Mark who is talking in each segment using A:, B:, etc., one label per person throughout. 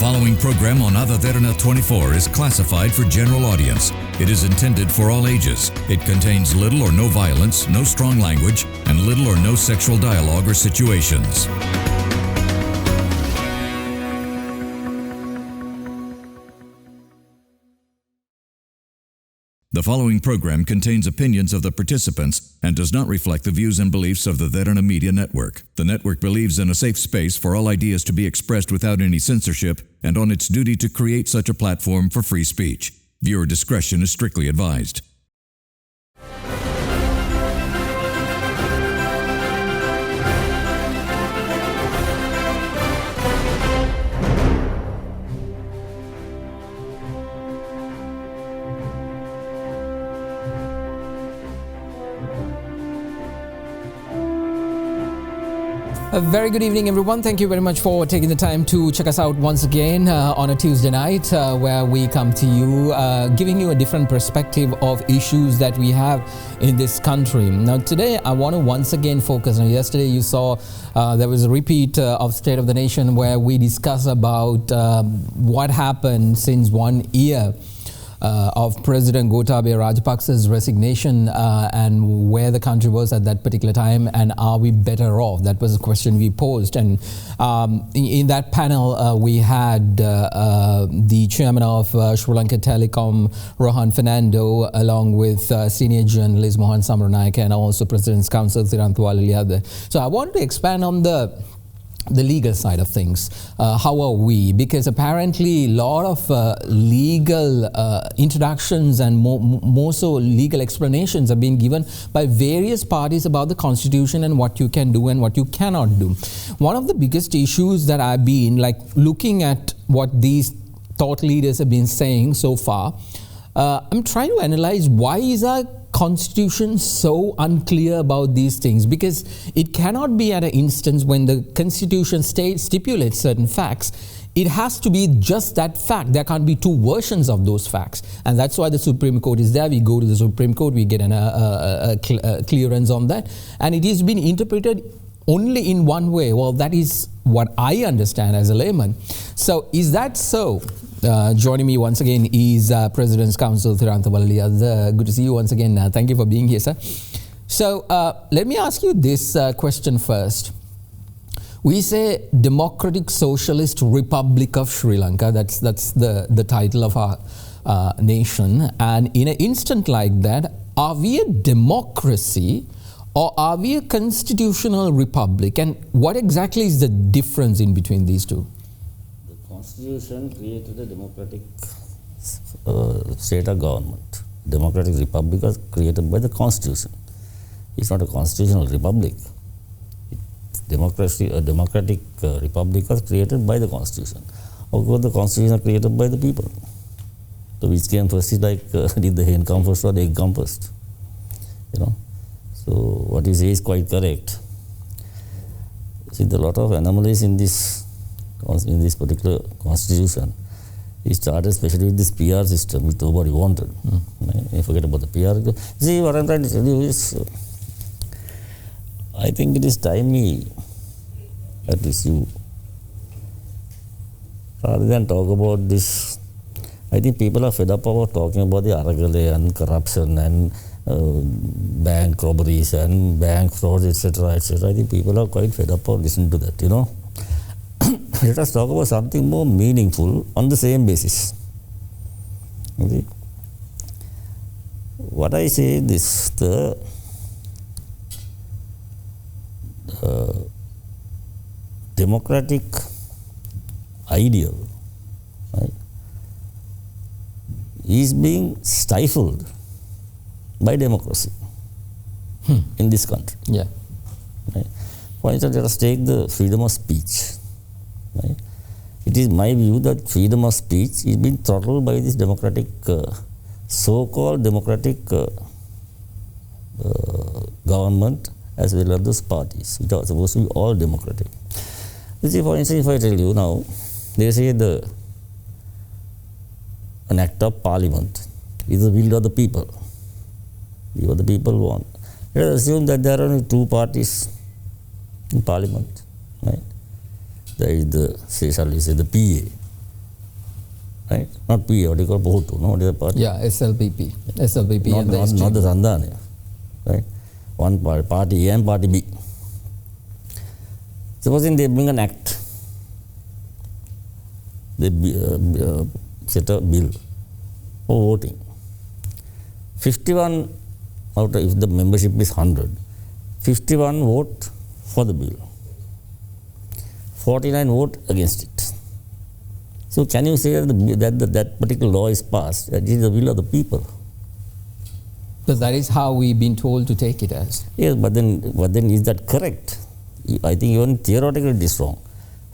A: following program on Ada Derana 24 is classified for general audience. It is intended for all ages. It contains little or no violence, no strong language, and little or no sexual dialogue or situations. The following program contains opinions of the participants and does not reflect the views and beliefs of the Derana Media Network. The network believes in a safe space for all ideas to be expressed without any censorship and on its duty to create such a platform for free speech. Viewer discretion is strictly advised.
B: A very good evening, everyone. Thank you very much for taking the time to check us out once again on a Tuesday night where we come to you giving you a different perspective of issues that we have in this country. Now, today I want to once again focus on yesterday. You saw there was a repeat of State of the Nation where we discuss about what happened since 1 year of President Gotabaya Rajapaksa's resignation and where the country was at that particular time, and are we better off? That was a question we posed, and in that panel we had the chairman of Sri Lankan Telecom, Rohan Fernando, along with senior journalist Mohan Samranayake, and also President's Counsel Tirantha Walaliyadde. So I wanted to expand on the legal side of things. How are we? Because apparently a lot of legal introductions and more so legal explanations are being given by various parties about the Constitution and what you can do and what you cannot do. One of the biggest issues that I've been looking at what these thought leaders have been saying so far, I'm trying to analyze why is our Constitution so unclear about these things, because it cannot be at an instance when the Constitution stipulates certain facts. It has to be just that fact. There can't be two versions of those facts, and that's why the Supreme Court is there. We go to the Supreme Court, we get a clearance on that, and it is being interpreted only in one way. Well, that is what I understand as a layman. So is that so? Joining me once again is President's Counsel Tirantha Walaliyadde. Good to see you once again. Thank you for being here, sir. So let me ask you this question first. We say Democratic Socialist Republic of Sri Lanka. That's the title of our nation. And in an instant like that, are we a democracy or are we a constitutional republic? And what exactly is the difference in between these two?
C: Constitution created a democratic state of government. Democratic republic was created by the Constitution. It's not a constitutional republic. A democratic republic was created by the Constitution. Of course, the Constitution was created by the people. So which came first is like, did the hen come first or the egg come first? So what you say is quite correct. See, there are a lot of anomalies in this particular Constitution. It started especially with this PR system, which nobody wanted. I forget about the PR. See, what I'm trying to tell you is, I think it is timely, at least you, rather than talk about this, I think people are fed up about talking about the aragale and corruption and bank robberies and bank frauds, etc., etc. I think people are quite fed up of listening to that, Let us talk about something more meaningful on the same basis. Okay. What I say is this, the democratic ideal, right, is being stifled by democracy in this country.
B: Yeah.
C: Right. For instance, let us take the freedom of speech. Right. It is my view that freedom of speech is being throttled by this democratic, so-called democratic government as well as those parties, which are supposed to be all democratic. You see, for instance, if I tell you now, they say an act of parliament is the will of the people. What the people want. Let us assume that there are only two parties in parliament, right? There is the, shall we say, the PA, right? Not P, what you call Pohutu, no? What is the party?
B: Yeah, SLPP. SLPP and the
C: Not the Sandhana, right? One party A and party B. Supposing they bring an act, they set a bill for voting. 51 out of, if the membership is 100, 51 vote for the bill, 49 vote against it. So can you say that particular law is passed? That is the will of the people.
B: Because that is how we've been told to take it as.
C: Yes, but then is that correct? I think even theoretically it is wrong.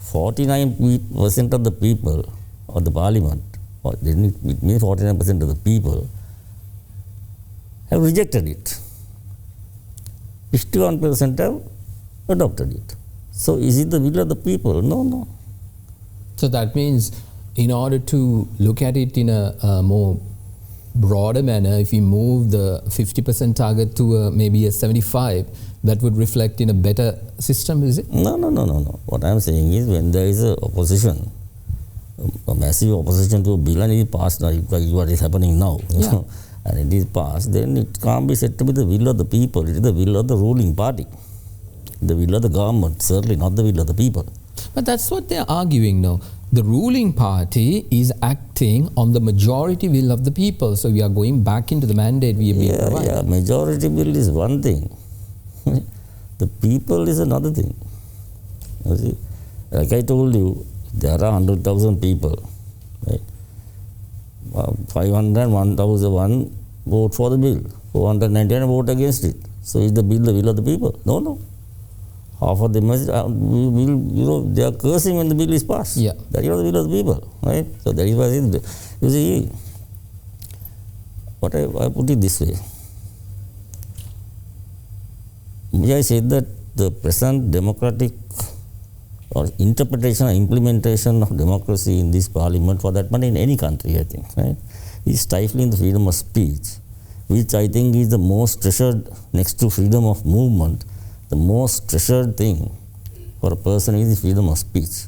C: 49% of the people of the parliament, or it means 49% of the people, have rejected it. 51% have adopted it. So is it the will of the people? No.
B: So that means in order to look at it in a more broader manner, if we move the 50% target to maybe a 75, that would reflect in a better system, is it?
C: No. What I am saying is when there is a opposition, a massive opposition to a bill and it is passed, like what is happening now,
B: Yeah.
C: and it is passed, then it can't be said to be the will of the people. It is the will of the ruling party, the will of the government, certainly not the will of the people.
B: But that's what they're arguing now. The ruling party is acting on the majority will of the people. So we are going back into the mandate we have been provided.
C: Yeah, majority will is one thing. The people is another thing. You see, like I told you, there are 100,000 people, right? 500, 1,001 vote for the bill, 499 vote against it. So is the bill the will of the people? No. Half of them they are cursing when the bill is passed.
B: Yeah.
C: That is the will of the people, right? So that is why you see, what I put it this way. I said that the present democratic or interpretation or implementation of democracy in this parliament, for that matter in any country, I think, right, is stifling the freedom of speech, which I think is the most treasured, next to freedom of movement, the most treasured thing for a person is freedom of speech.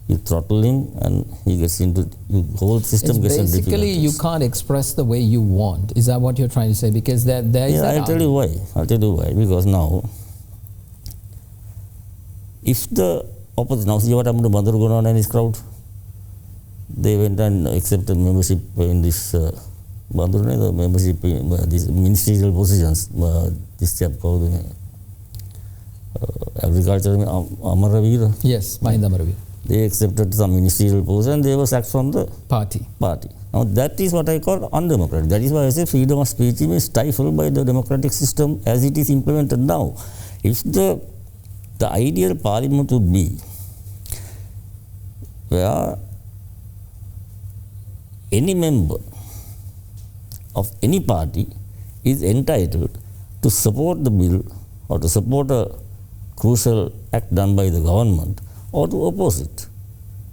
C: You throttle him and he gets into, the whole system gets into difficulties.
B: Basically, you can't express the way you want. Is that what you're trying to say? Because there is
C: I'll tell you why. Because now, if the opposition, now see what happened to Bandurguna and his crowd? They went and accepted membership in this Bandurguna, the membership in these ministerial positions. This chap called agriculture, Amaravira.
B: Yes, Mahieash Johnney.
C: They accepted some ministerial post and they were sacked from the
B: party.
C: Now that is what I call undemocratic. That is why I say freedom of speech is stifled by the democratic system as it is implemented now. If the ideal parliament would be where any member of any party is entitled to support the bill or to support a crucial act done by the government or to oppose it,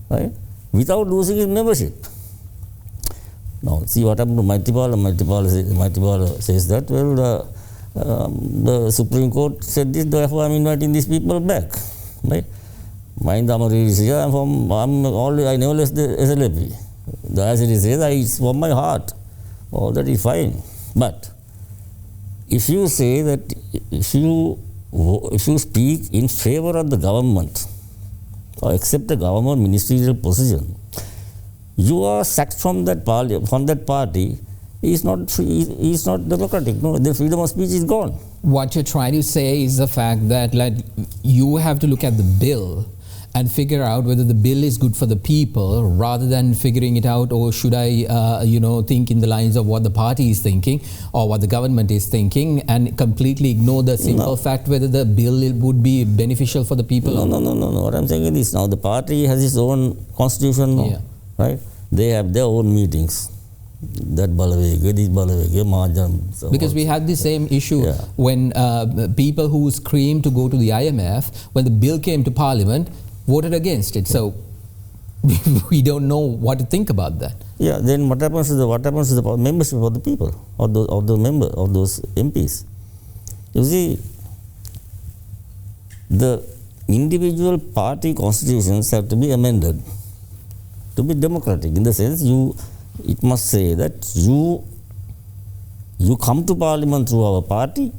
C: right, without losing his membership. Now, see what happened to Maithripala. Maithripala says that, well, the Supreme Court said this, therefore I am inviting these people back, right? Mahieash says, I never left the SLP. The ICD says, it's from my heart. All that is fine. But if you say that, if you speak in favor of the government or accept a government ministerial position, you are sacked from that party. Is not democratic. No, the freedom of speech is gone.
B: What you're trying to say is the fact that you have to look at the bill and figure out whether the bill is good for the people rather than figuring it out, or should I think in the lines of what the party is thinking or what the government is thinking, and completely ignore the simple fact whether the bill would be beneficial for the people.
C: No. What I'm saying is now the party has its own constitution now, right? They have their own meetings. That Balavege, this Balavege, Mahajan.
B: Because we had the same issue when people who screamed to go to the IMF, when the bill came to Parliament, voted against it. So we don't know what to think about that.
C: Yeah, then what happens to the membership of the people, of those MPs? You see, the individual party constitutions have to be amended. to be democratic. In the sense, it must say that you come to parliament through our party,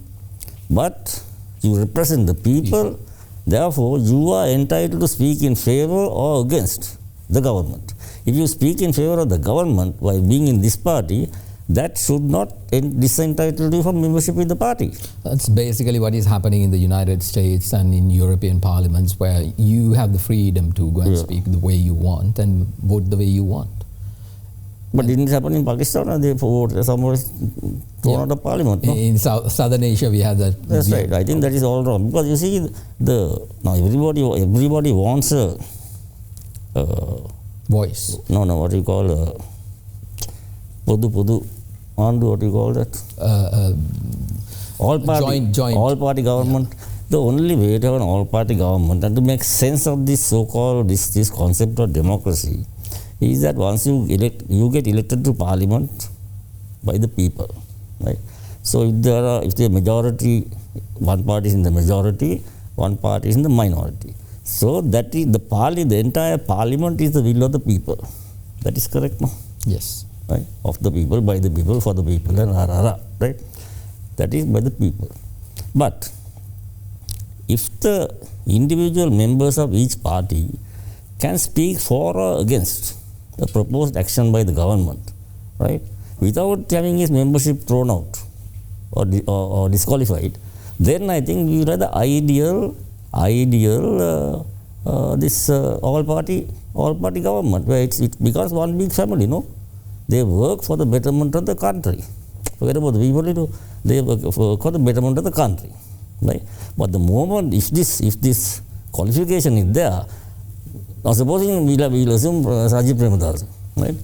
C: but you represent the people. Therefore, you are entitled to speak in favor or against the government. If you speak in favor of the government while being in this party, that should not disentitle you from membership in the party.
B: That's basically what is happening in the United States and in European parliaments, where you have the freedom to go and speak the way you want and vote the way you want.
C: But didn't it happen in Pakistan? And they voted somewhere thrown out of parliament. No?
B: In Southern Asia, we have that.
C: That's right. I think that is all wrong, because you see, now everybody wants a
B: voice.
C: No, what do you call Podu, what do you call that? All party government. Yeah. The only way to have an all party government and to make sense of this so-called this concept of democracy is that once you get elected to parliament by the people, right? So if the majority, one party is in the majority, one party is in the minority. So that is the entire parliament is the will of the people. That is correct, no?
B: Yes.
C: Right? Of the people, by the people, for the people, and right? That is by the people. But if the individual members of each party can speak for or against the proposed action by the government, right, without having his membership thrown out or disqualified, then I think we have the ideal this all party government, where it becomes one big family, no? They work for the betterment of the country. Forget about the people, they work for the betterment of the country, right? But the moment if this qualification is there, now supposing we'll assume Sajid Premadasa, right?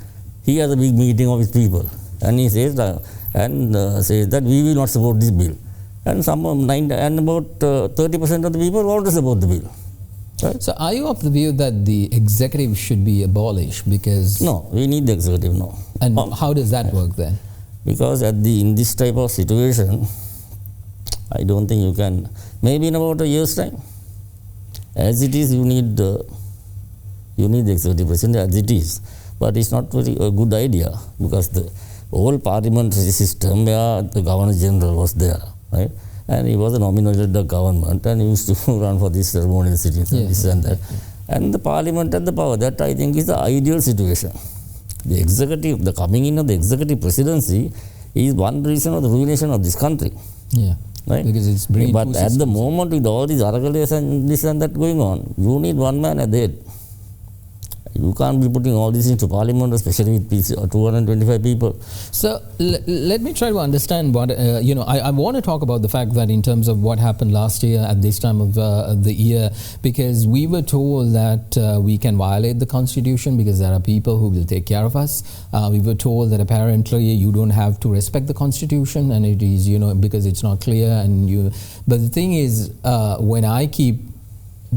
C: He has a big meeting of his people, and he says that we will not support this bill, and about 30% of the people want to support the bill. Right?
B: So are you of the view that the executive should be abolished? Because
C: no, we need the executive, no.
B: And how does that work then?
C: Because in this type of situation, I don't think you can. Maybe in about a year's time, as it is, you need the executive president as it is. But it's not very a good idea, because the whole parliamentary system where the Governor General was there, right? And he was nominated the government and he used to run for this ceremonial sittings and this and that. And the parliament had the power. That I think is the ideal situation. The executive, the coming in of the executive presidency is one reason of the ruination of this country.
B: Yeah.
C: Right?
B: Because it's bringing.
C: But at the moment, with all these arrogance and this and that going on, you need one man at the head. You can't be putting all these into parliament, especially with 225 people.
B: So let me try to understand what, I want to talk about the fact that in terms of what happened last year at this time of the year, because we were told that we can violate the constitution because there are people who will take care of us. We were told that apparently you don't have to respect the constitution, and it is, because it's not clear. But the thing is, when I keep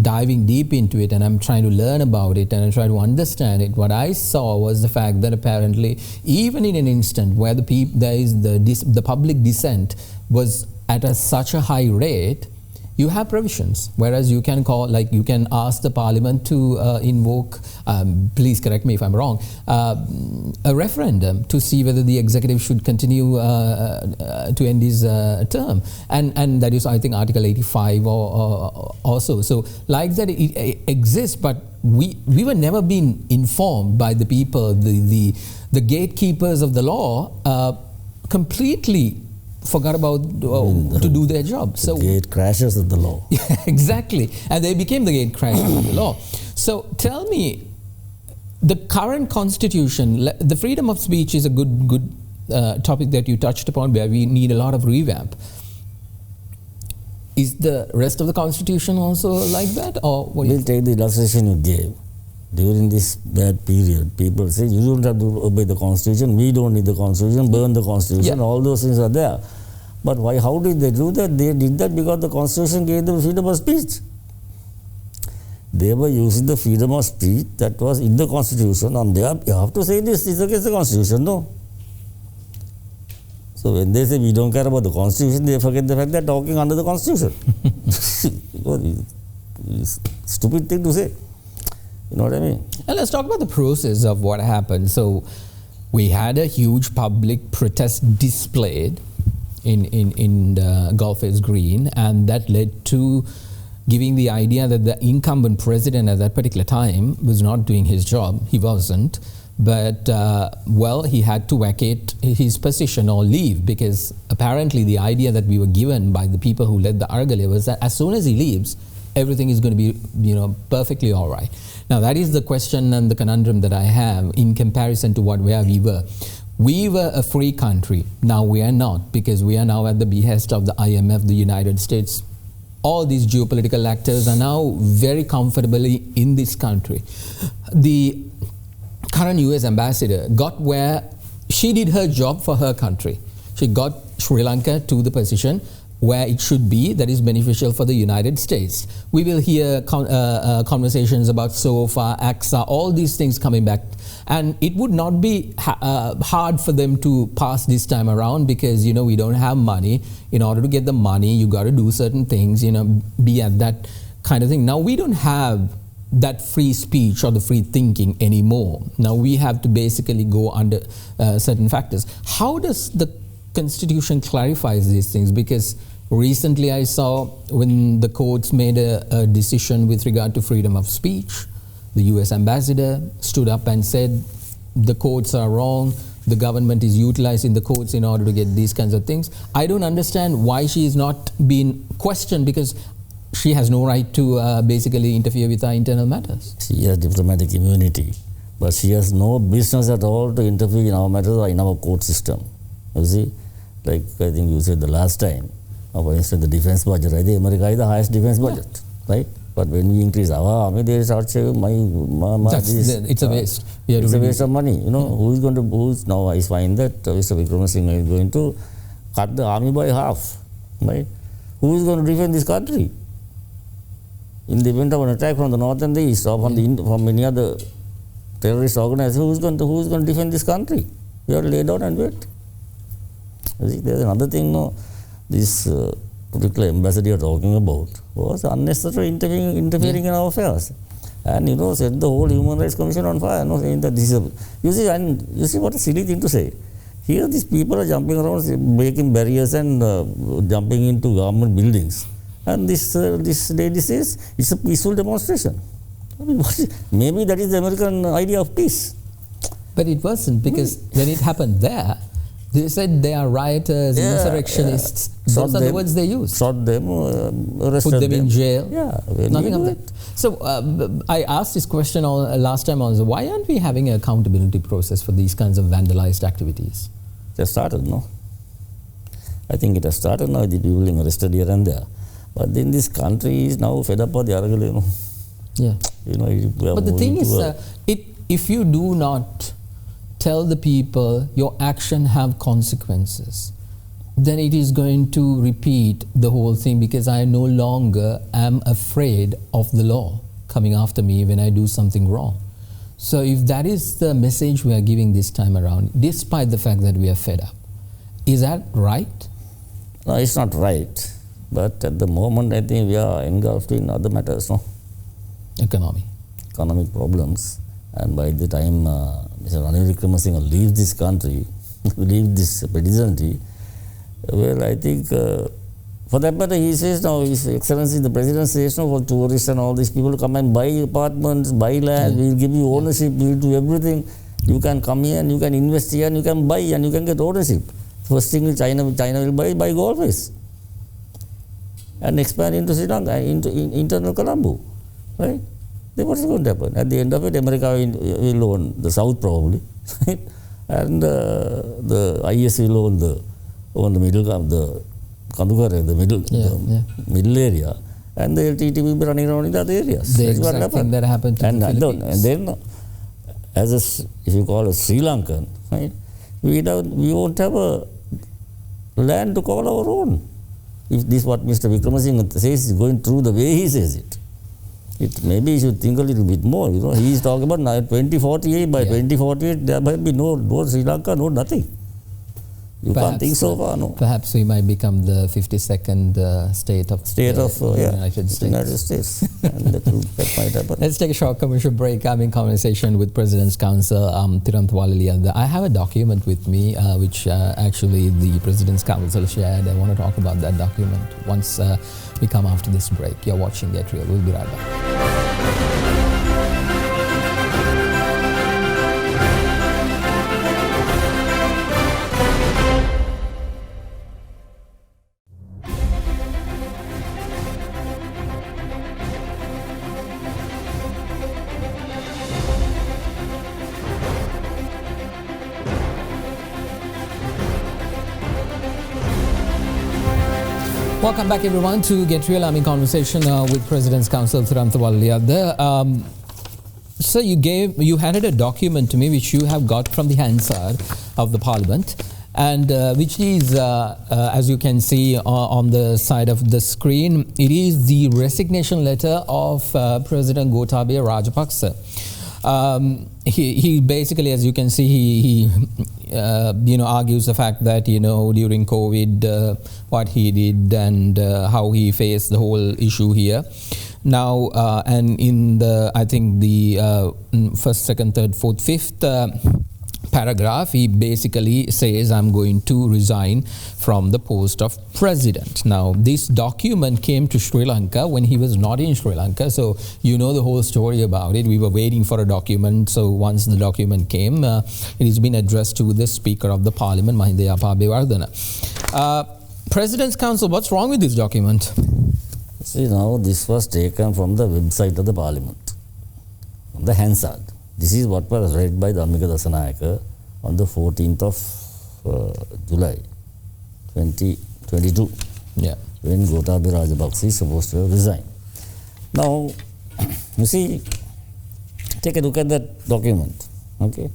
B: diving deep into it and I'm trying to learn about it and I try to understand it, what I saw was the fact that apparently even in an instant where the public dissent was at such a high rate, you have provisions, whereas you can you can ask the parliament to invoke, please correct me if I'm wrong, a referendum to see whether the executive should continue to end his term, and that is, I think, Article 85 or so. So like that, it exists, but we were never being informed by the people, the gatekeepers of the law, completely forgot about to do their job.
C: So gate crashers of the law.
B: Yeah, exactly. And they became the gate crashers of the law. So tell me, the current constitution, the freedom of speech is a good topic that you touched upon, where we need a lot of revamp. Is the rest of the constitution also like that? Or what
C: we'll take the illustration you gave. During this bad period, people say, you don't have to obey the constitution, we don't need the constitution, burn the constitution, all those things are there. But why? How did they do that? They did that because the constitution gave them freedom of speech. They were using the freedom of speech that was in the constitution. And you have to say this is against the constitution, no? So when they say we don't care about the constitution, they forget the fact they're talking under the constitution. Stupid thing to say. You know what I mean?
B: And let's talk about the process of what happened. So we had a huge public protest displayed in Golfers Green, and that led to giving the idea that the incumbent president at that particular time was not doing his job. He wasn't. But, he had to vacate his position or leave, because apparently the idea that we were given by the people who led the Aragale was that as soon as he leaves, everything is going to be, perfectly all right. Now, that is the question and the conundrum that I have in comparison to where we were. We were a free country. Now we are not, because we are now at the behest of the IMF, the United States. All these geopolitical actors are now very comfortably in this country. The current US ambassador got where she did her job for her country. She got Sri Lanka to the position where it should be, that is beneficial for the United States. We will hear conversations about SOFA, AXA, all these things coming back. And it would not be hard for them to pass this time around, because, we don't have money. In order to get the money, you got to do certain things, be at that kind of thing. Now, we don't have that free speech or the free thinking anymore. Now, we have to basically go under certain factors. How does the Constitution clarifies these things? Because recently I saw when the courts made a decision with regard to freedom of speech, the US ambassador stood up and said the courts are wrong, the government is utilizing the courts in order to get these kinds of things. I don't understand why she is not being questioned, because she has no right to basically interfere with our internal matters.
C: She has diplomatic immunity, but she has no business at all to interfere in our matters or in our court system. You see, like I think you said the last time, for instance, the defense budget, I think America is the highest defense budget, right? But when we increase our army, they start saying,
B: it's a waste.
C: It's a waste of money. Now I find that Mr. Wickremesinghe is going to cut the army by half, right? Who is going to defend this country? In the event of an attack from the north and the east, or from any other terrorist organization, who is going to defend this country? You have to lay down and wait. There's another thing, this particular ambassador you're talking about was unnecessary interfering in our affairs. And, set the whole Human Rights Commission on fire, saying that this is you see what a silly thing to say. Here these people are jumping around, breaking barriers and jumping into government buildings. And this lady says it's a peaceful demonstration. I mean, maybe that is the American idea of peace.
B: But it wasn't, because when it happened there, they said they are rioters, insurrectionists. Those are the words they used.
C: Shot them, arrested
B: put them in jail.
C: Yeah,
B: nothing of that. So I asked this question last time also. Why aren't we having an accountability process for these kinds of vandalized activities?
C: They started, no? I think it has started now. The people being arrested here and there. But then this country is now fed up with the Aragale,
B: Yeah.
C: But
B: the thing is, if you do not tell the people your action have consequences, then it is going to repeat the whole thing, because I no longer am afraid of the law coming after me when I do something wrong. So if that is the message we are giving this time around, despite the fact that we are fed up, is that right?
C: No, it's not right. But at the moment, I think we are engulfed in other matters, no? Economic problems. And by the time Mr. Ranil Wickremesinghe leaves this country, leaves this presidency, well, I think, for that matter, he says now, His Excellency, the President says now, for tourists and all these people to come and buy apartments, buy land, we will give you ownership, we will do everything. You can come here and you can invest here and you can buy and you can get ownership. First thing is China will buy Golfers and expand into Sri Lanka, into internal Colombo, right? Then what is going to happen? At the end of it, America will own the south probably, right? And the IS will own the middle, the Kandukara, the middle area, and the LTT will be running around in the other areas.
B: The exact thing that happened to the Philippines.
C: And then, if you call a Sri Lankan, right? We won't have a land to call our own. If this what Mr. Wickremesinghe says is going through the way he says it. Maybe he should think a little bit more. He is talking about 2048. By 2048, there might be no Sri Lanka, no nothing. You can't think so far, no.
B: Perhaps we might become the 52nd state of the United States.
C: And that might happen.
B: Let's take a short commercial break. I'm in conversation with President's Counsel, Tirantha Walaliyadde. I have a document with me, which actually the President's Counsel shared. I want to talk about that document once we come after this break. You're watching Get Real. We'll be right back. Welcome back, everyone, to Get Real. I'm in conversation with President's Counsel Tirantha Walaliyadde. So you handed a document to me which you have got from the Hansard of the Parliament, and which is, as you can see on the side of the screen, it is the resignation letter of President Gotabaya Rajapaksa. He basically, as you can see, he argues the fact that, during COVID, what he did and how he faced the whole issue here. Now, and in I think the first, second, third, fourth, fifth paragraph, he basically says, I'm going to resign from the post of president. Now, this document came to Sri Lanka when he was not in Sri Lanka, so you know the whole story about it. We were waiting for a document, so once the document came, it has been addressed to the Speaker of the Parliament, Mahieash. President's Counsel, what's wrong with this document?
C: See, now this was taken from the website of the Parliament, from the Hansard. This is what was read by the Dhammika Dasanayaka on the 14th of July 2022, when Gotabaya Rajapaksa is supposed to resign. Now, you see, take a look at that document. Okay,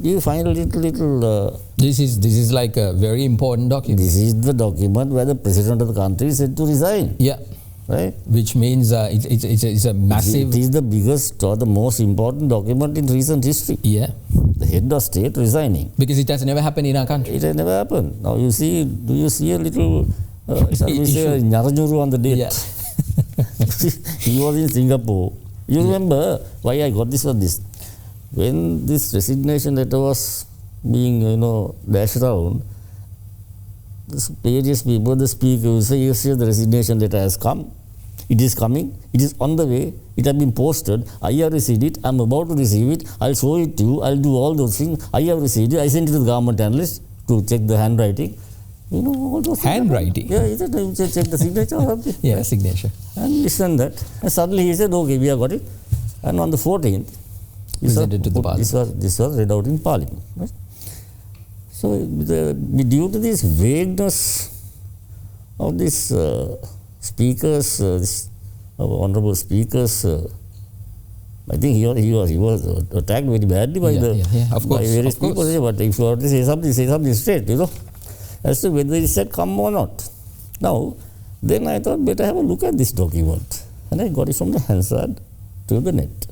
C: you find a little.
B: This is like a very important document.
C: This is the document where the president of the country is said to resign.
B: Yeah.
C: Right?
B: Which means it's a massive...
C: It is the biggest or the most important document in recent history.
B: Yeah.
C: The head of state resigning.
B: Because it has never happened in our country.
C: It has never happened. Now do you see a little, shall we say, Nyarajuru on the date?
B: Yeah.
C: He was in Singapore. You remember why I got this or this? When this resignation letter was being, dashed around, the various people, the speaker will say, yes, the resignation letter has come. It is coming. It is on the way. It has been posted. I have received it. I am about to receive it. I'll show it to you. I'll do all those things. I have received it. I sent it to the government analyst to check the handwriting. All those
B: handwriting?
C: Yeah, he said, check the signature or something.
B: Yeah, signature.
C: And listen that. And suddenly he said, okay, we have got it. And on the 14th,
B: presented to the Parliament.
C: This was read out in Parliament. Right? So, due to this vagueness of this speakers, honourable speakers, I think he was attacked very badly by various people. But if you want to say something straight, as to whether he said come or not. Now, then I thought better have a look at this document, and I got it from the Hansard to the net.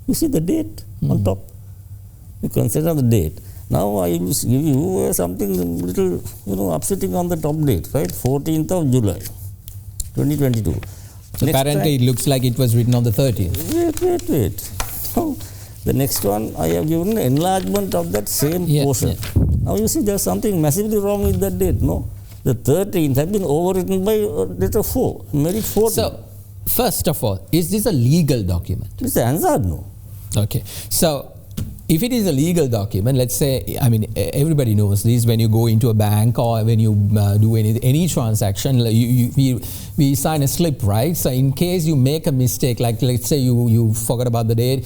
C: You see the date on top. You consider the date. Now I will give you something little, upsetting on the top date, right? 14th of July, 2022.
B: So apparently it looks like it was written on the 30th.
C: Wait. Now, the next one, I have given enlargement of that same portion. Yeah. Now you see there's something massively wrong with that date, no? The 13th has been overwritten by letter 4, merit 14.
B: So, first of all, is this a legal document?
C: It's the Hansard, no.
B: Okay. So, if it is a legal document, let's say, everybody knows this, when you go into a bank or when you do any transaction, we sign a slip, right? So in case you make a mistake, like let's say you forgot about the date,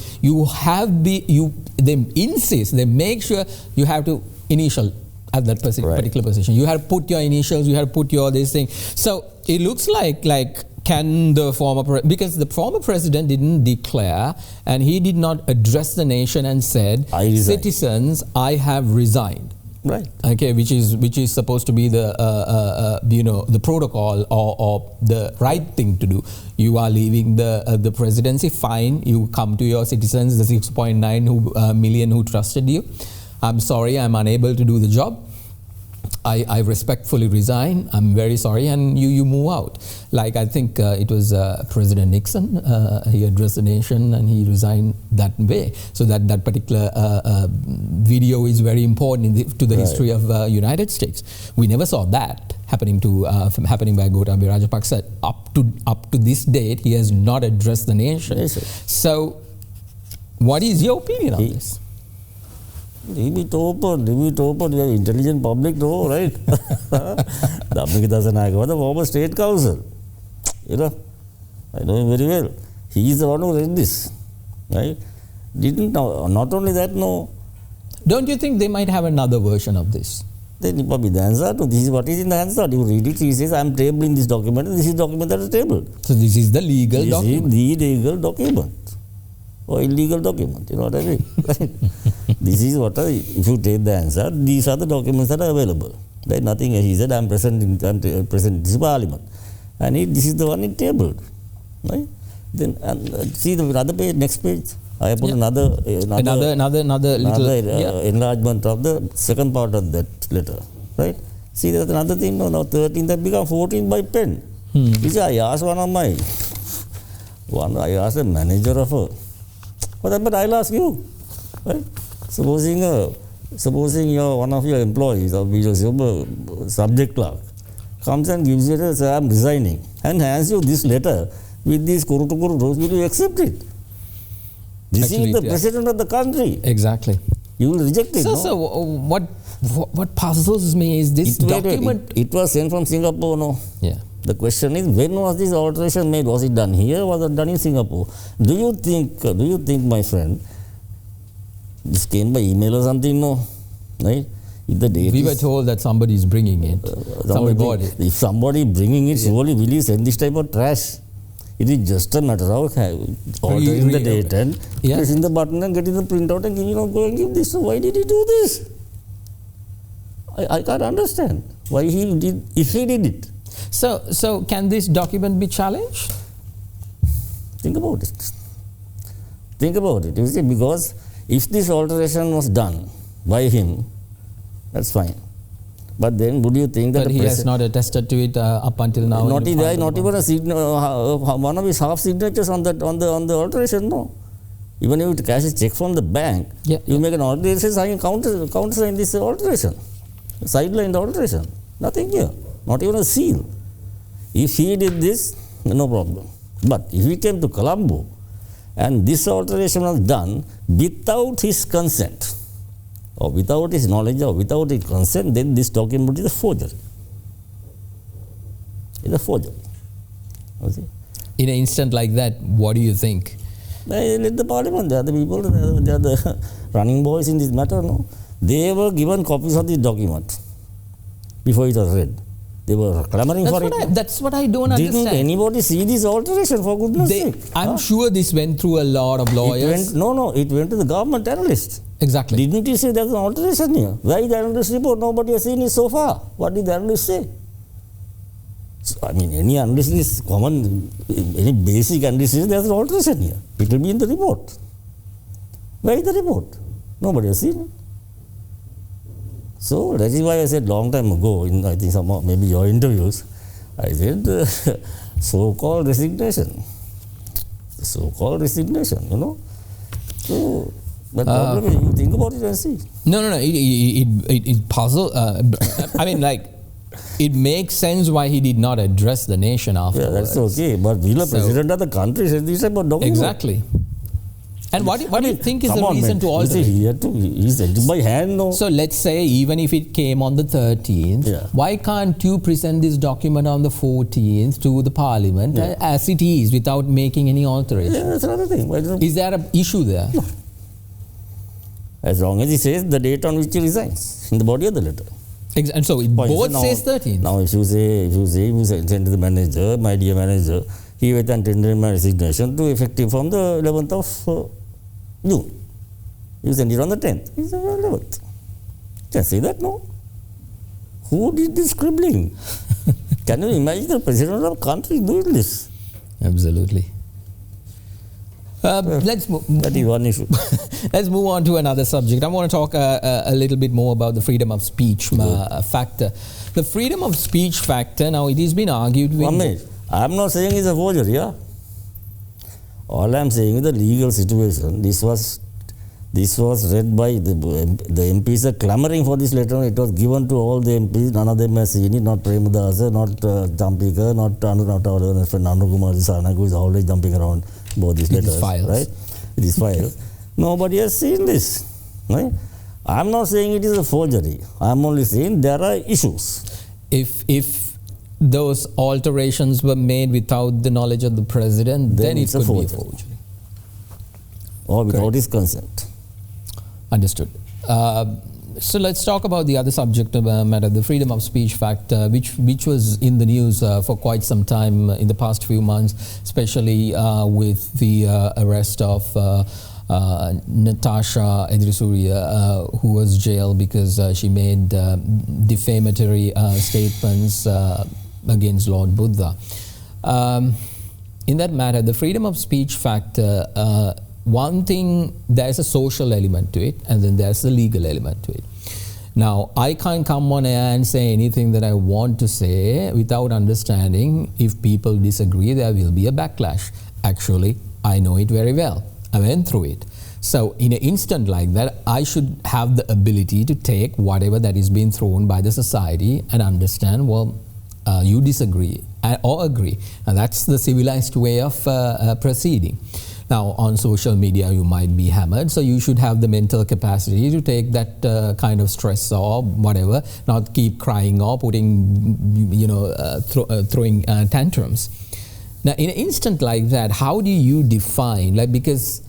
B: they insist, they make sure you have to initial at that particular position. You have to put your initials, you have to put your this thing. So it looks like can the former, because the former president didn't declare and he did not address the nation and said, citizens, I have resigned.
C: Right.
B: Okay, which is supposed to be the the protocol or the right thing to do. You are leaving the presidency, fine. You come to your citizens, the 6.9 million who trusted you. I'm sorry, I'm unable to do the job. I respectfully resign. I'm very sorry, and you move out. Like I think it was President Nixon. He addressed the nation and he resigned that way. So that particular video is very important to the history of United States. We never saw that happening by Gotabaya Rajapaksa. Up to this date, he has not addressed the nation.
C: Yes, sir.
B: So, what is your opinion on this?
C: Leave it open, you have intelligent public though, right? Dhammika Dasanayake was the former state counsel. You know, I know him very well. He is the one who read this, right? Didn't know, not only that, no.
B: Don't you think they might have another version of this?
C: Then probably the answer to this is what is in the answer. You read it, he says, I am tabling this document, and this is the document that is tabled.
B: So this is the legal document?
C: This is the legal document. Or illegal document, you know what I mean? Right? This is what, if you take the answer, these are the documents that are available. There is nothing, he said, I am present in this parliament. And this is the one it tabled. Right? Then see the other page, next page. I have put another little enlargement of the second part of that letter. Right? See, there's another thing, now 13 that become 14 by pen. Which I asked I asked a manager of a, but I'll ask you, right? Supposing one of your employees or your subject clerk comes and gives you a letter, I am resigning, and hands you this letter with these kurukuru rules, will you accept it? This is the president of the country.
B: Exactly.
C: You will reject it.
B: So what puzzles me is this document.
C: It was sent from Singapore, no? Yeah. The question is, when was this alteration made? Was it done here or was it done in Singapore? Do you think, my friend, this came by email or something? No, right? If the date
B: we were told that somebody is bringing it. Somebody bought it.
C: If somebody bringing it, surely will you send this type of trash? It is just a matter of ordering the date and pressing the button and getting the printout and go and give this. So why did he do this? I can't understand why he did, if he did it.
B: So can this document be challenged?
C: Think about it. You see, because if this alteration was done by him, that's fine. But then would you think that
B: but he has not attested to it up until now?
C: Not even one of his half signatures on the alteration, no. Even if you cash a check from the bank, you make an alteration, sign countersign this alteration, sideline the alteration. Nothing here, not even a seal. If he did this, no problem. But if he came to Colombo and this alteration was done without his consent, or without his knowledge, or without his consent, then this document is a forgery. It's a forgery.
B: In an instant like that, what do you think?
C: Let the parliament, they are the people, they are the running boys in this matter, no? They were given copies of this document before it was read. They were clamoring for it.
B: That's what I don't understand.
C: Didn't anybody see this alteration, for goodness sake?
B: I'm sure this went through a lot of lawyers.
C: It went to the government analyst.
B: Exactly.
C: Didn't you say there's an alteration here? Where is the analyst report? Nobody has seen it so far. What did the analyst say? So, I mean, any analyst is common, any basic analyst is there's an alteration here. It will be in the report. Where is the report? Nobody has seen it. So that is why I said long time ago, in I think maybe your interviews, I said so-called resignation. So-called resignation, So, but problem is, you think about it and see.
B: No. It puzzles. I mean, like, it makes sense why he did not address the nation afterwards.
C: Yeah, that's okay. But will the president of the country say this about document?
B: Exactly. And what do you think is the reason to alter it?
C: He sent it by hand, no?
B: So let's say even if it came on the 13th, why can't you present this document on the 14th to the parliament as it is without making any alteration?
C: Yeah, that's another thing.
B: Is there an issue there?
C: No. As long as he says the date on which he resigns in the body of the letter.
B: And so it both says 13th.
C: Now if you say send to the manager, my dear manager, he went and tendered my resignation to effective from the 11th of June. You send it on the 10th. It's the 11th. Can I say that? No. Who did this scribbling? Can you imagine the president of the country doing this?
B: Absolutely. Let's move.
C: That is one issue.
B: Let's move on to another subject. I want to talk a little bit more about the freedom of speech factor. The freedom of speech factor, now it has been argued with...
C: 1 minute. I'm not saying it's a forgery, yeah? All I'm saying is the legal situation. This was read by the MPs are clamoring for this letter. It was given to all the MPs. None of them has seen it. Not Premadasa, not Jampika, not our friend Anu Kumar Sarana, who is always jumping around about these letters. Right? It is files. Nobody has seen this. Right? I'm not saying it is a forgery. I'm only saying there are issues.
B: If those alterations were made without the knowledge of the president, then it could be a forgery.
C: Or without his consent.
B: Understood. So let's talk about the other subject matter, the freedom of speech factor, which was in the news for quite some time in the past few months, especially with the arrest of Natasha Edrisuria, who was jailed because she made defamatory statements against Lord Buddha. In that matter, the freedom of speech factor, one thing, there's a social element to it, and then there's the legal element to it. Now, I can't come on air and say anything that I want to say without understanding if people disagree, there will be a backlash. Actually, I know it very well. I went through it. So in an instant like that, I should have the ability to take whatever that is being thrown by the society and understand, well, you disagree or agree. And that's the civilized way of proceeding. Now, on social media, you might be hammered, so you should have the mental capacity to take that kind of stress or whatever, not keep crying or putting, throwing tantrums. Now, in an instant like that, how do you define, because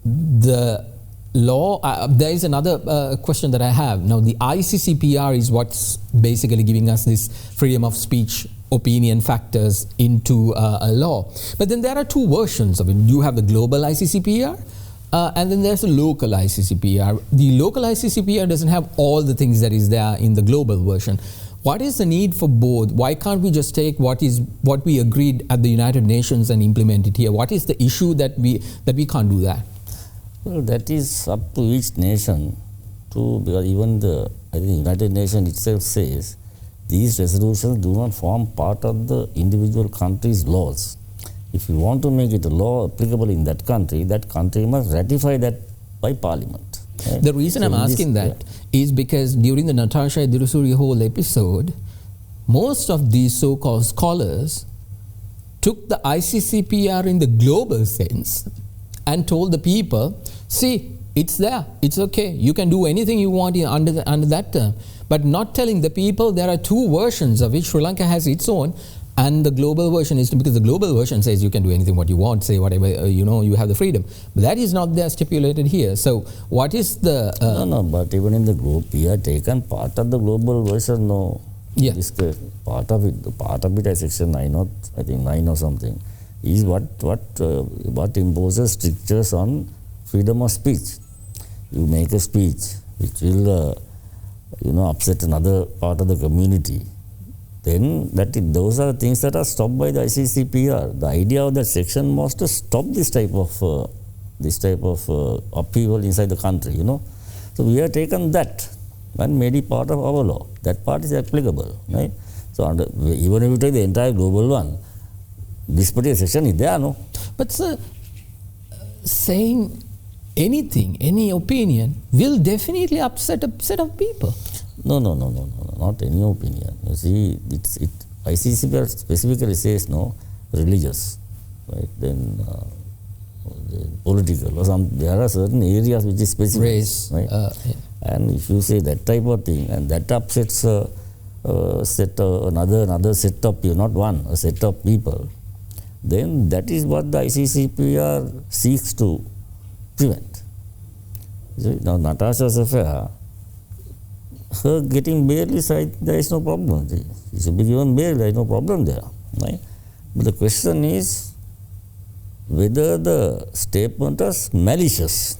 B: the law, there is another question that I have. Now, the ICCPR is what's basically giving us this freedom of speech opinion factors into a law. But then there are two versions of it. You have the global ICCPR and then there's the local ICCPR. The local ICCPR doesn't have all the things that is there in the global version. What is the need for both? Why can't we just take what we agreed at the United Nations and implement it here? What is the issue that we can't do that?
C: Well, that is up to each nation because even the United Nations itself says these resolutions do not form part of the individual country's laws. If you want to make it a law applicable in that country must ratify that by parliament. Right?
B: The reason I'm asking that is because during the Natasha Edrisuria whole episode, most of these so-called scholars took the ICCPR in the global sense and told the people, see, it's there, it's okay, you can do anything you want under that term. But not telling the people there are two versions of which Sri Lanka has its own, and the global version is because the global version says you can do anything what you want, say whatever, you have the freedom. But that is not there stipulated here. So what is the...
C: No, but even in the group, we are taken part of the global version, no.
B: Yeah.
C: This part of it as section 9 or I think 9 or something, is what imposes strictures on freedom of speech. You make a speech which will... upset another part of the community, then those are things that are stopped by the ICCPR. The idea of that section was to stop this type of upheaval inside the country, So we have taken that and made it part of our law. That part is applicable, right? So even if you take the entire global one, this particular section is there, no?
B: But sir, saying anything, any opinion will definitely upset a set of people.
C: No, not any opinion. You see, ICCPR specifically says no, religious, right? Then political or some. There are certain areas which is specific,
B: race,
C: right?
B: Yeah.
C: And if you say that type of thing, and that upsets another set of people, not one, a set of people, then that is what the ICCPR seeks to prevent. Now, Natasha's affair, her getting bail is there is no problem. She should be given bail, there is no problem there. Right? But the question is whether the statement was malicious.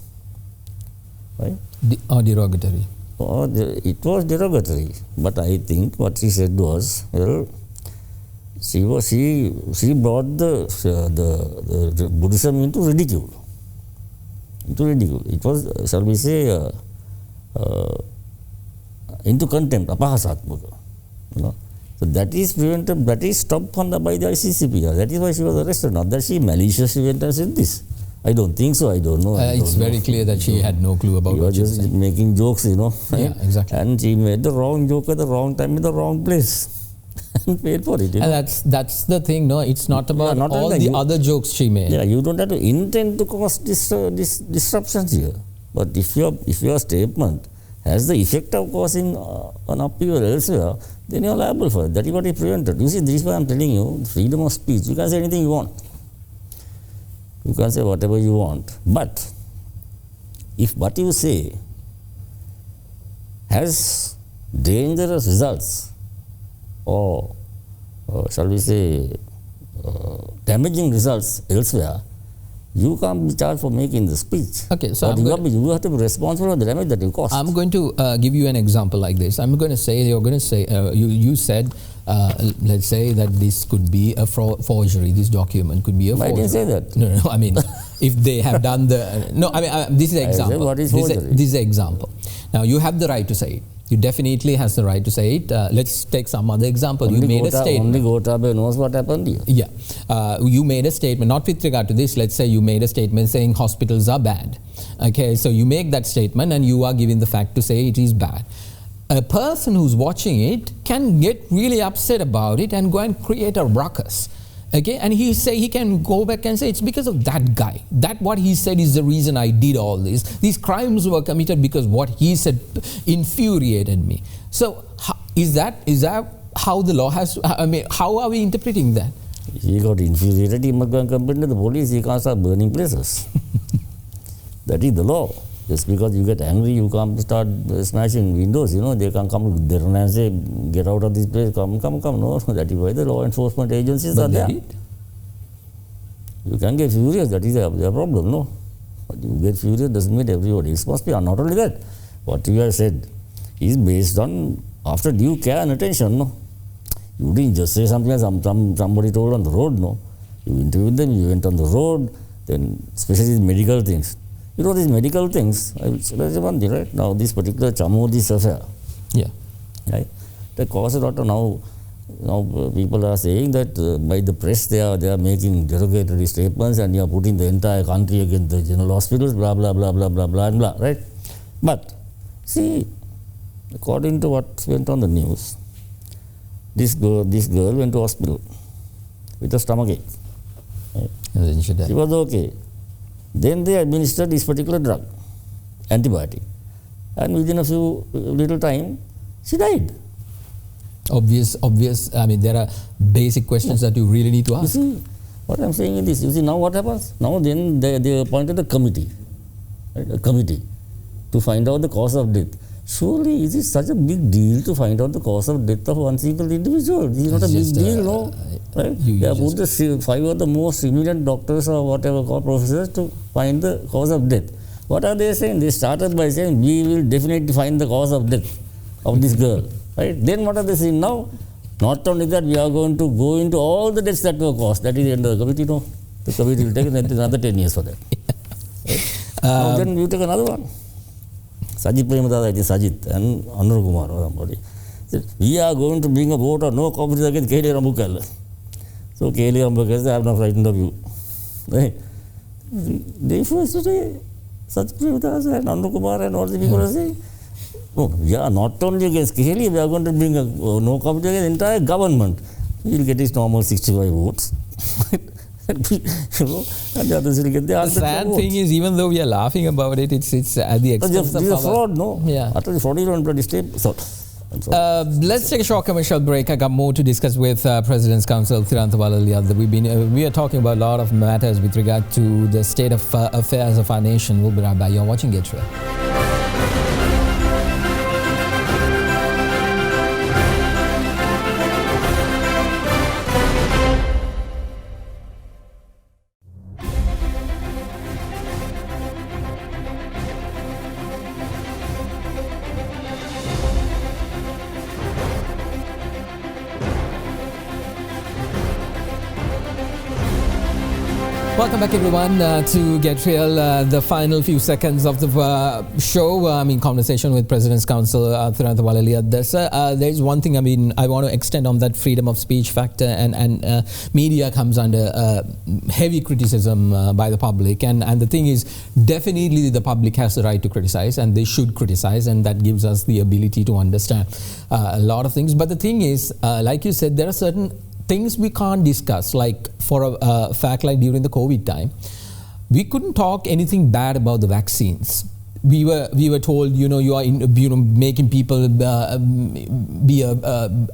C: Right?
B: Or derogatory.
C: It was derogatory. But I think what she said was, well, she brought the Buddhism into ridicule. into ridicule. It was, shall we say, into contempt, apahasatmaka. You know. So that is prevented, that is stopped by the ICCPR. That is why she was arrested. Not that she maliciously went and said this. I don't think so. I don't know.
B: It's very clear that she had no clue about what
C: she was just making jokes, you know.
B: Yeah, exactly.
C: And she made the wrong joke at the wrong time in the wrong place. And paid for it. You know?
B: And that's the thing, no? It's not about all the other jokes she made.
C: Yeah, you don't have to intend to cause this disruptions here. But if your statement has the effect of causing an upheaval elsewhere, then you are liable for it. That is what is prevented. You see, this is why I am telling you, freedom of speech. You can say anything you want. You can say whatever you want. But if what you say has dangerous results or shall we say damaging results elsewhere, you can't be charged for making the speech.
B: Okay, so
C: you have to be responsible for the damage that you caused.
B: I'm going to give you an example like this. I'm going to say, you said, let's say that this could be a forgery, this document could be a forgery.
C: I didn't say that.
B: No, I mean, if they have done the, no, I mean, this is an example.
C: What is forgery?
B: This is an example. Now, you have the right to say it. You definitely has the right to say it. Let's take some other example.
C: Only
B: you made a statement.
C: Only Gotabaya knows what happened here.
B: Yeah. You made a statement, not with regard to this. Let's say you made a statement saying hospitals are bad. Okay, so you make that statement and you are giving the fact to say it is bad. A person who's watching it can get really upset about it and go and create a ruckus. Okay, and he can go back and say it's because of that guy. That what he said is the reason I did all this. These crimes were committed because what he said infuriated me. So is that how the law has? I mean, how are we interpreting that?
C: He got infuriated. He must go and complain to the police. He can't start burning places. That is the law. Just because you get angry, you can't start smashing windows. You know, they can come to Derana and say, get out of this place, come. No, that is why the law enforcement agencies are there. You can get furious, that is their problem, no? But you get furious doesn't mean everybody. It must be, not only that, what you have said is based on, after due care and attention, no? You didn't just say something as somebody told on the road, no? You interviewed them, you went on the road, then especially these medical things. You know, these medical things, I will say one thing, right? Now, this particular Chamodi's affair,
B: yeah,
C: right? That caused a lot of now people are saying that by the press they are making derogatory statements and you are putting the entire country against the general hospitals, blah, blah, blah, blah, blah, blah, and blah, right? But, see, according to what went on the news, this girl went to hospital with a stomachache. Right? She was okay. Then they administered this particular drug, antibiotic, and within a few little time, she died.
B: Obvious. I mean, there are basic questions that you really need to ask.
C: You see, what I'm saying is this. You see, now what happens? Now then they appointed a committee, right? A committee to find out the cause of death. Surely, is it such a big deal to find out the cause of death of one single individual? This is not a big deal, no? Right? They have put the 5 of the most eminent doctors or whatever called professors to find the cause of death. What are they saying? They started by saying, we will definitely find the cause of death of this girl. Right? Then what are they saying now? Not only that, we are going to go into all the deaths that were caused. That is the end of the committee, no? The committee will take another 10 years for that. Right? Now then you take another one. Sajit Premadada, I think Sajit and Anur Kumar or somebody. We are going to bring a vote or no confidence against K.L. Rambukal. So K.L. Rambukal says, I have not frightened of you. Right? They first say, Sajit Premadada and Anur Kumar and all the people are saying, no, we are not only against K.L., we are going to bring a no confidence against the entire government. He will get his normal 65 votes. And the others will get the
B: sad thing is, even though we are laughing about it, it's at the expense of
C: this is fraud, no?
B: Yeah.
C: Utterly fraudulent state.
B: Let's take a short commercial break. I got more to discuss with President's Counsel Tirantha Walaliyadde. We are talking about a lot of matters with regard to the state of affairs of our nation. We'll be right back. You're watching Gateway. Welcome back, everyone, to Get Real, the final few seconds of the show. Conversation with President's Counsel, Tirantha Walaliyadde. There is one thing, I want to extend on that freedom of speech factor, and media comes under heavy criticism by the public. And the thing is, definitely the public has the right to criticize, and they should criticize, and that gives us the ability to understand a lot of things. But the thing is, like you said, there are certain things we can't discuss, like for a fact, like during the COVID time, we couldn't talk anything bad about the vaccines. We were told, you are making people be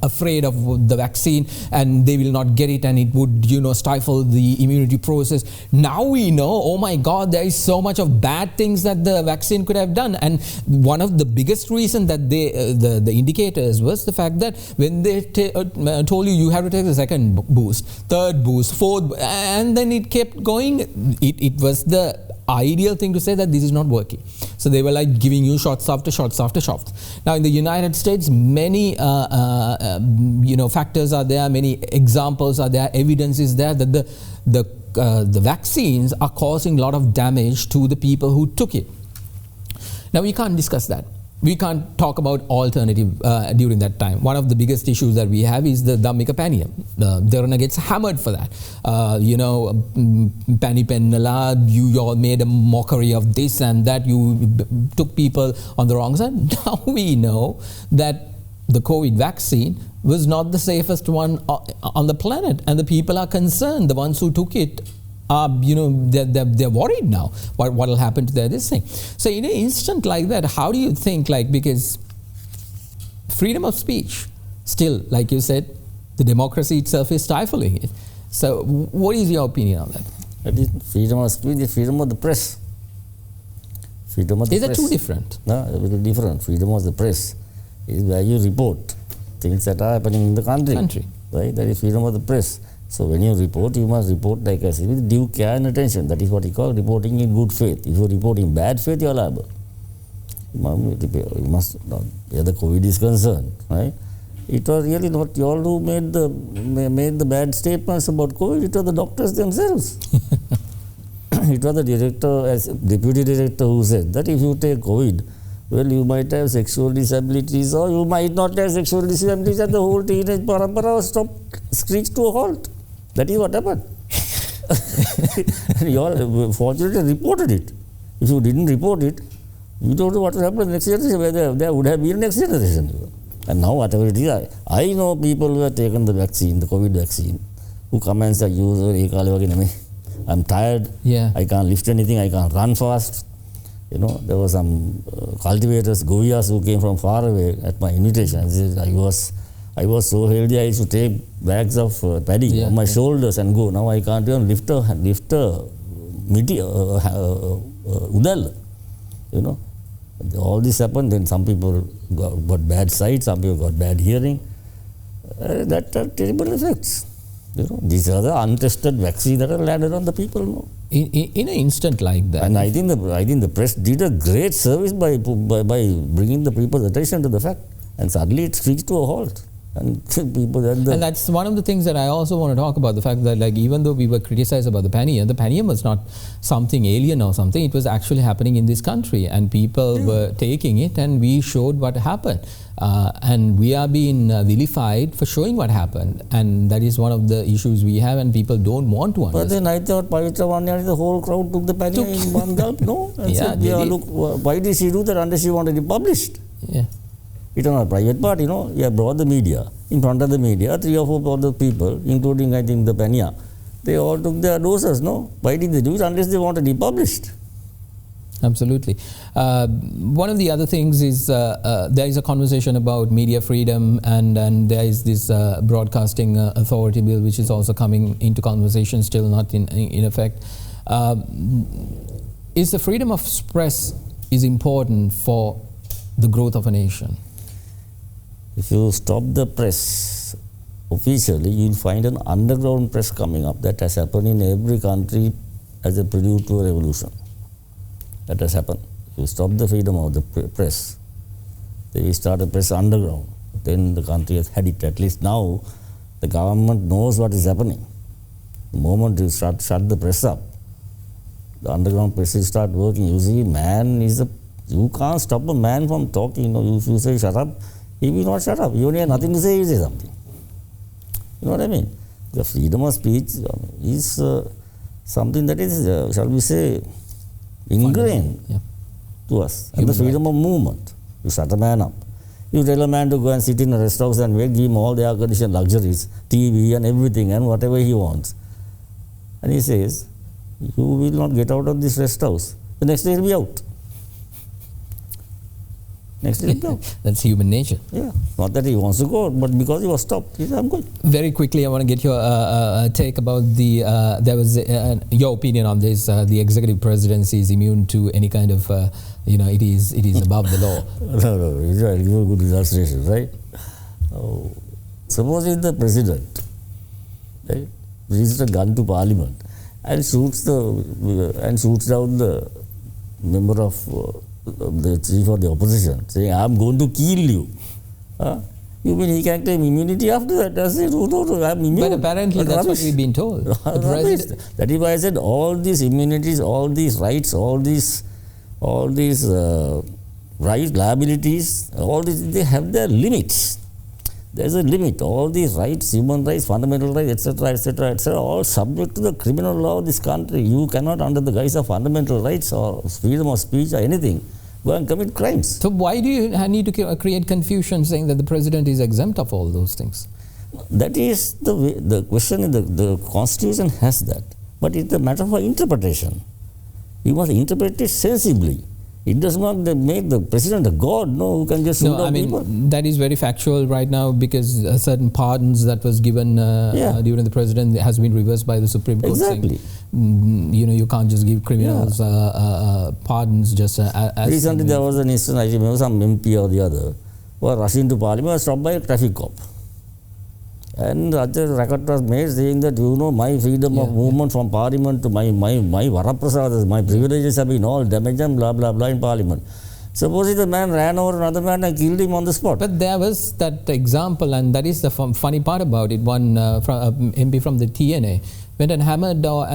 B: afraid of the vaccine, and they will not get it, and it would stifle the immunity process. Now we know, oh my God, there is so much of bad things that the vaccine could have done. And one of the biggest reason that the indicators was the fact that when they told you have to take the second boost, third boost, fourth, and then it kept going, it was the ideal thing to say that this is not working. So they were like giving you shots after shots after shots. Now in the United States, many factors are there, many examples are there, evidence is there that the vaccines are causing a lot of damage to the people who took it. Now we can't discuss that. We can't talk about alternative during that time. One of the biggest issues that we have is the Dhammika Paniya. Derana gets hammered for that. Pani Pennala, you all made a mockery of this and that. You took people on the wrong side. Now we know that the COVID vaccine was not the safest one on the planet, and the people are concerned. The ones who took it they're worried now what will happen to this thing. So in an instant like that, how do you think, because freedom of speech still, like you said, the democracy itself is stifling it. So what is your opinion on that?
C: That is freedom of speech, the freedom of the press. Freedom of the press.
B: Is that too different?
C: No, a little different. Freedom of the press is where you report things that are happening in the country. Right? That is freedom of the press. So when you report, you must report, like I said, with due care and attention. That is what you call reporting in good faith. If you report in bad faith, you are liable. You must not, where the COVID is concerned, right? It was really not you all who made the bad statements about COVID. It was the doctors themselves. It was the director, as deputy director, who said that if you take COVID, well, you might have sexual disabilities, or you might not have sexual disabilities, and the whole teenage parampara screeched to a halt. That is what happened. You all fortunately reported it. If you didn't report it, you don't know what will happen in the next generation, whether there would have been next generation. And now, whatever it is, I know people who have taken the vaccine, the COVID vaccine, who come and say, I'm tired, I can't lift anything, I can't run fast. There were some cultivators, Govias, who came from far away at my invitation. I was so healthy, I used to take bags of paddy on my shoulders and go. Now I can't even lift a udal. All this happened. Then some people got bad sight, some people got bad hearing. That are terrible effects. These are the untested vaccines that are landed on the people.
B: In an instant like that.
C: And I think the press did a great service by bringing the people's attention to the fact. And suddenly it screeched to a halt. And
B: that's one of the things that I also want to talk about, the fact that even though we were criticized about the Paniya was not something alien or something. It was actually happening in this country, and people were taking it, and we showed what happened. And we are being vilified for showing what happened, and that is one of the issues we have, and people don't want to understand.
C: But then I thought Pavitra Vanyani, the whole crowd took the Paniya in one gulp, no? And said, look, why did she do that unless she wanted it published?
B: Yeah.
C: It was not a private part, brought the media. In front of the media, 3 or 4 other people, including I think the Paniya, they all took their doses, no? Why did they do it unless they wanted it published?
B: Absolutely. One of the other things is there is a conversation about media freedom, and there is this broadcasting authority bill which is also coming into conversation, still not in effect. Is the freedom of press is important for the growth of a nation?
C: If you stop the press officially, you'll find an underground press coming up. That has happened in every country as a prelude to a revolution. That has happened. If you stop the freedom of the press, then you start a press underground. Then the country has had it. At least now, the government knows what is happening. The moment you shut the press up, the underground press will start working. You see, you can't stop a man from talking. You know, if you say shut up, he will not shut up. You only have nothing to say, he will say something. You know what I mean? The freedom of speech is something that is, shall we say, ingrained to us. And the freedom of movement. You shut a man up. You tell a man to go and sit in a rest house and wait, give him all the air-conditioned luxuries, TV and everything and whatever he wants. And he says, you will not get out of this rest house. The next day he'll be out. Next day he'll be out.
B: That's human nature.
C: Yeah. Not that he wants to go, but because he was stopped, he said, I'm going.
B: Very quickly, I want to get your take about your opinion on this. The executive presidency is immune to any kind of, it is above the law.
C: No, it's a good illustration, right? Suppose it's the president, right? Raises a gun to parliament and shoots down the member of the chief of the opposition, saying, I'm going to kill you. You mean he can claim immunity after that? I said, no, I'm immune.
B: But apparently that's what we've been told.
C: That is why I said all these immunities, all these rights, all these rights, liabilities, all these, they have their limits. There's a limit. All these rights, human rights, fundamental rights, etc., all subject to the criminal law of this country. You cannot, under the guise of fundamental rights or freedom of speech or anything, go and commit crimes.
B: So why do you need to create confusion saying that the president is exempt of all those things?
C: That is the question. In the Constitution has that. But it's a matter of interpretation. You must interpret it sensibly. It does not make the president a god, who can just shoot down people.
B: That is very factual right now because certain pardons that was given during the president has been reversed by the Supreme Court.
C: Exactly.
B: Saying, you can't just give criminals pardons just as...
C: Recently there was an instance, I remember some MP or the other, who was rushing to parliament, was stopped by a traffic cop. And the record was made saying that, my freedom of movement from parliament to my varaprasadas, my privileges have been all damaged and blah, blah, blah in parliament. Suppose the man ran over another man and killed him on the spot.
B: But there was that example, and that is the funny part about it. One MP from the TNA went and hammered or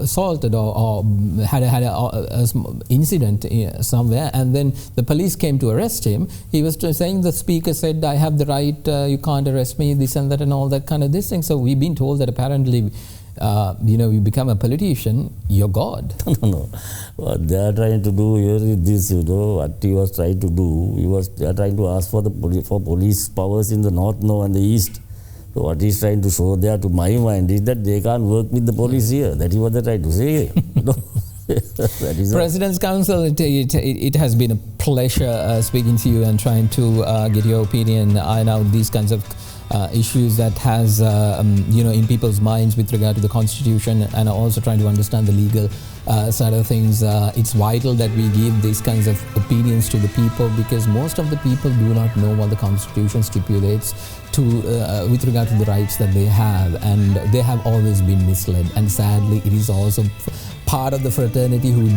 B: assaulted or had an incident somewhere, and then the police came to arrest him. He was saying, the speaker said, I have the right, you can't arrest me, this and that and all that kind of this thing. So we've been told that apparently, you become a politician, you're God.
C: No. What they are trying to do here is this, what he was trying to do, they are trying to ask for police powers in the north, and the east. So what he's trying to show there, to my mind, is that they can't work with the police here. That is what they're trying to say. That is
B: President's Counsel, it has been a pleasure speaking to you and trying to get your opinion, iron out these kinds of issues that has, in people's minds with regard to the Constitution, and also trying to understand the legal side of things. It's vital that we give these kinds of opinions to the people, because most of the people do not know what the Constitution stipulates with regard to the rights that they have, and they have always been misled. And sadly, it is also part of the fraternity who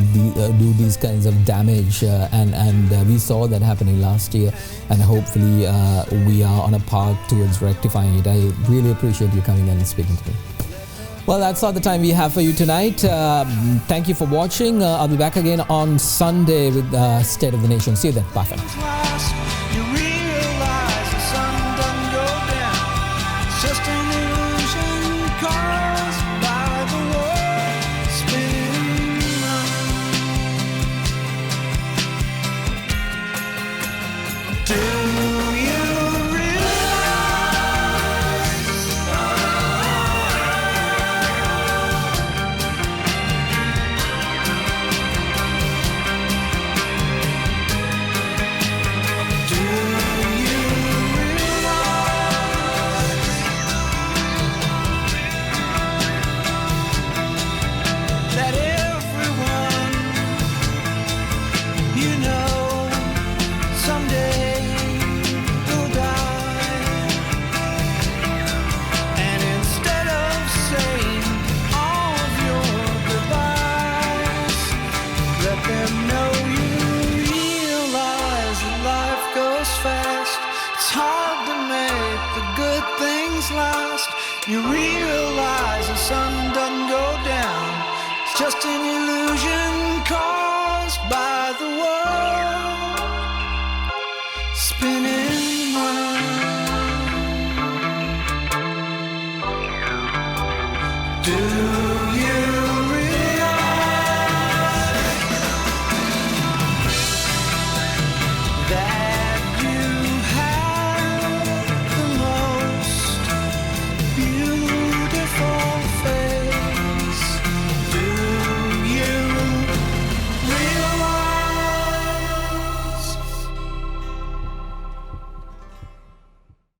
B: do these kinds of damage, and we saw that happening last year, and hopefully we are on a path towards rectifying it. I really appreciate you coming in and speaking to me. Well, that's all the time we have for you tonight. Thank you for watching. I'll be back again on Sunday with State of the Nation. See you then. Bye for now.
D: You know